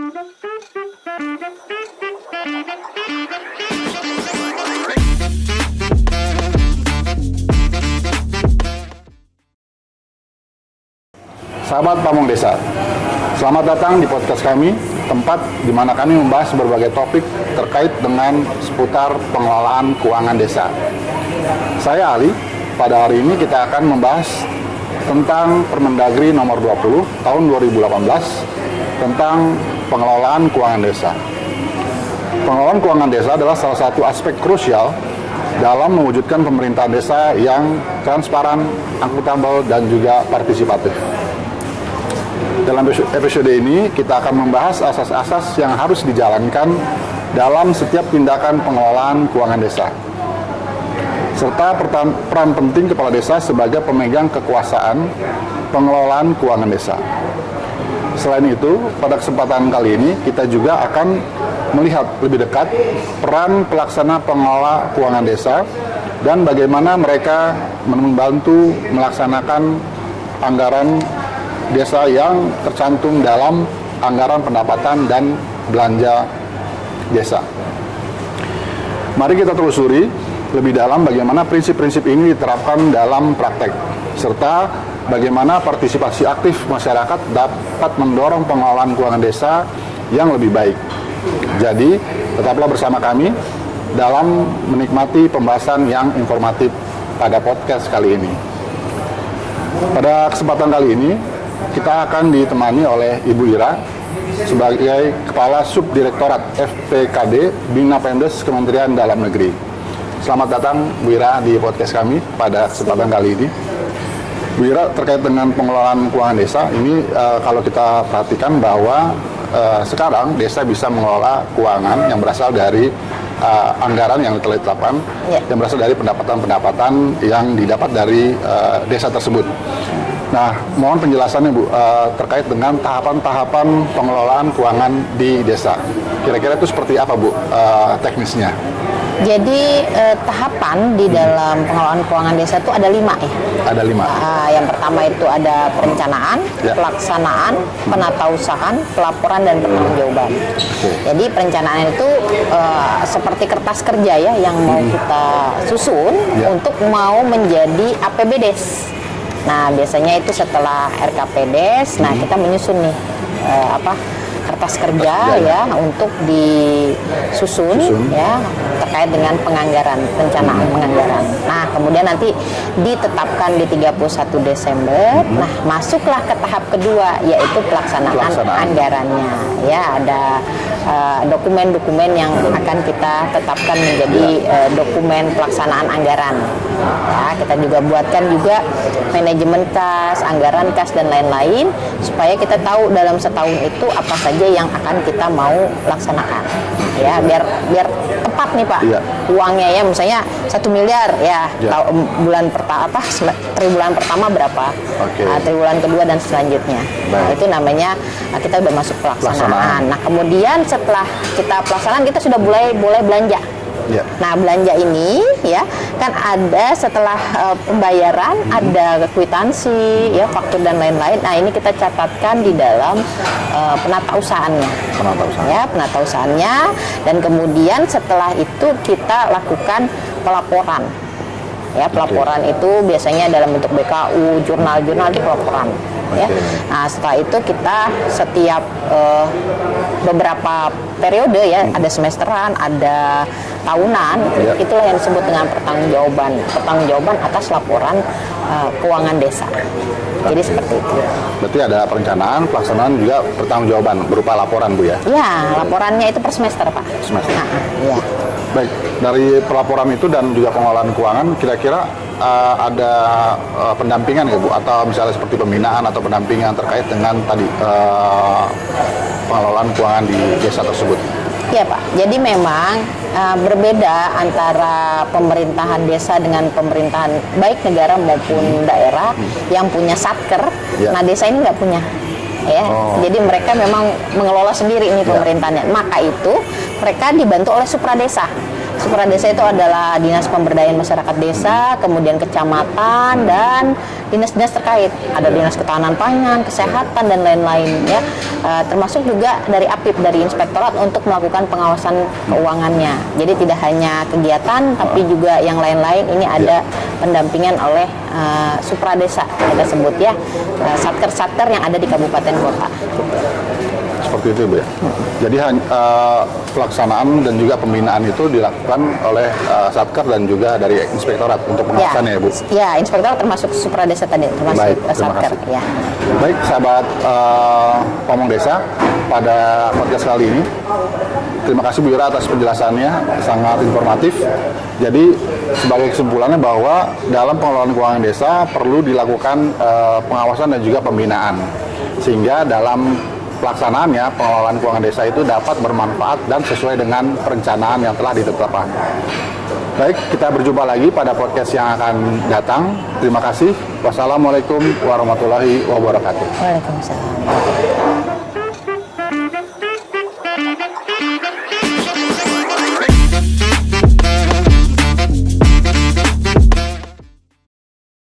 Sahabat Pamong Desa, selamat datang di podcast kami, tempat di mana kami membahas berbagai topik terkait dengan seputar pengelolaan keuangan desa. Saya Ali, pada hari ini kita akan membahas tentang Permendagri nomor 20 tahun 2018 tentang pengelolaan keuangan desa. Pengelolaan keuangan desa adalah salah satu aspek krusial dalam mewujudkan pemerintahan desa yang transparan, akuntabel, dan juga partisipatif. Dalam episode ini, kita akan membahas asas-asas yang harus dijalankan dalam setiap tindakan pengelolaan keuangan desa, serta peran penting kepala desa sebagai pemegang kekuasaan pengelolaan keuangan desa. Selain itu, pada kesempatan kali ini, kita juga akan melihat lebih dekat peran pelaksana pengelola keuangan desa dan bagaimana mereka membantu melaksanakan anggaran desa yang tercantum dalam anggaran pendapatan dan belanja desa. Mari kita telusuri lebih dalam bagaimana prinsip-prinsip ini diterapkan dalam praktek, serta bagaimana partisipasi aktif masyarakat dapat mendorong pengelolaan keuangan desa yang lebih baik. Jadi, tetaplah bersama kami dalam menikmati pembahasan yang informatif pada podcast kali ini. Pada kesempatan kali ini, kita akan ditemani oleh Ibu Ira sebagai Kepala Subdirektorat FPKD Bina Pemdes Kementerian Dalam Negeri. Selamat datang Bu Ira di podcast kami pada kesempatan kali ini. Bu Ira, terkait dengan pengelolaan keuangan desa ini, kalau kita perhatikan bahwa sekarang desa bisa mengelola keuangan yang berasal dari anggaran yang telah ditetapkan, yang berasal dari pendapatan-pendapatan yang didapat dari desa tersebut. Nah, mohon penjelasannya Bu, terkait dengan tahapan-tahapan pengelolaan keuangan di desa. Kira-kira itu seperti apa Bu teknisnya? Jadi tahapan di dalam pengelolaan keuangan desa itu ada 5 ya. Ada 5. Yang pertama itu ada perencanaan, pelaksanaan, penatausahaan, pelaporan, dan pertanggungjawaban. Jadi perencanaan itu seperti kertas kerja ya yang mau kita susun untuk mau menjadi APBDes. Nah, biasanya itu setelah RKPDes, nah kita menyusun nih kertas kerja ya untuk disusun ya terkait dengan penganggaran, perencanaan penganggaran. Nah, kemudian nanti ditetapkan di 31 Desember. Nah, masuklah ke tahap kedua yaitu pelaksanaan anggarannya. Ya, ada dokumen-dokumen yang akan kita tetapkan menjadi dokumen pelaksanaan anggaran. Ya, kita juga buatkan juga manajemen kas, anggaran kas, dan lain-lain supaya kita tahu dalam setahun itu apa saja yang akan kita mau laksanakan. Ya, biar tepat nih Pak. Uangnya ya, misalnya 1 miliar ya. Bulan pertama triwulan pertama berapa? Triwulan kedua dan selanjutnya. Nah, itu namanya kita udah masuk pelaksanaan. Nah, kemudian setelah kita pelaksanaan kita sudah boleh belanja. Nah, belanja ini ya kan ada setelah pembayaran ada kwitansi ya, faktur dan lain-lain. Nah, ini kita catatkan di dalam penatausahaannya. Penatausahaannya, dan kemudian setelah itu kita lakukan pelaporan. Ya, pelaporan itu biasanya dalam bentuk BKU, jurnal-jurnal di pelaporan. Ya. Nah, setelah itu kita setiap beberapa periode ya, ada semesteran, ada tahunan, itulah yang disebut dengan pertanggungjawaban atas laporan keuangan desa. Jadi seperti itu. Berarti ada perencanaan, pelaksanaan, juga pertanggungjawaban berupa laporan Bu ya? Ya, laporannya itu per semester Pak. Semester. Iya. Baik, dari pelaporan itu dan juga pengelolaan keuangan, kira-kira ada pendampingan ya Bu? Atau misalnya seperti pembinaan atau pendampingan terkait dengan tadi pengelolaan keuangan di desa tersebut? Iya Pak, jadi memang berbeda antara pemerintahan desa dengan pemerintahan baik negara maupun daerah yang punya satker. Nah, desa ini nggak punya. Ya, jadi mereka memang mengelola sendiri ini pemerintahannya. Maka itu mereka dibantu oleh supradesa. Supradesa itu adalah dinas pemberdayaan masyarakat desa, kemudian kecamatan dan dinas-dinas terkait. Ada dinas ketahanan pangan, kesehatan dan lain-lain ya. Termasuk juga dari APIP, dari inspektorat untuk melakukan pengawasan keuangannya. Jadi tidak hanya kegiatan tapi juga yang lain-lain ini ada pendampingan oleh Supradesa kita sebut ya, satker-satker yang ada di kabupaten kota. Seperti itu Bu ya. Jadi pelaksanaan dan juga pembinaan itu dilakukan oleh Satker dan juga dari inspektorat untuk pengawasannya ya Bu. Ya, inspektorat termasuk Supradesa tadi, termasuk Baik, terima Satker kasih. ya. Baik sahabat Ngomong Desa, pada podcast kali ini terima kasih Bu Ira atas penjelasannya, sangat informatif. Jadi sebagai kesimpulannya bahwa dalam pengelolaan keuangan desa perlu dilakukan pengawasan dan juga pembinaan, sehingga dalam pelaksanaannya pengelolaan keuangan desa itu dapat bermanfaat dan sesuai dengan perencanaan yang telah ditetapkan. Baik, kita berjumpa lagi pada podcast yang akan datang. Terima kasih. Wassalamualaikum warahmatullahi wabarakatuh. Waalaikumsalam.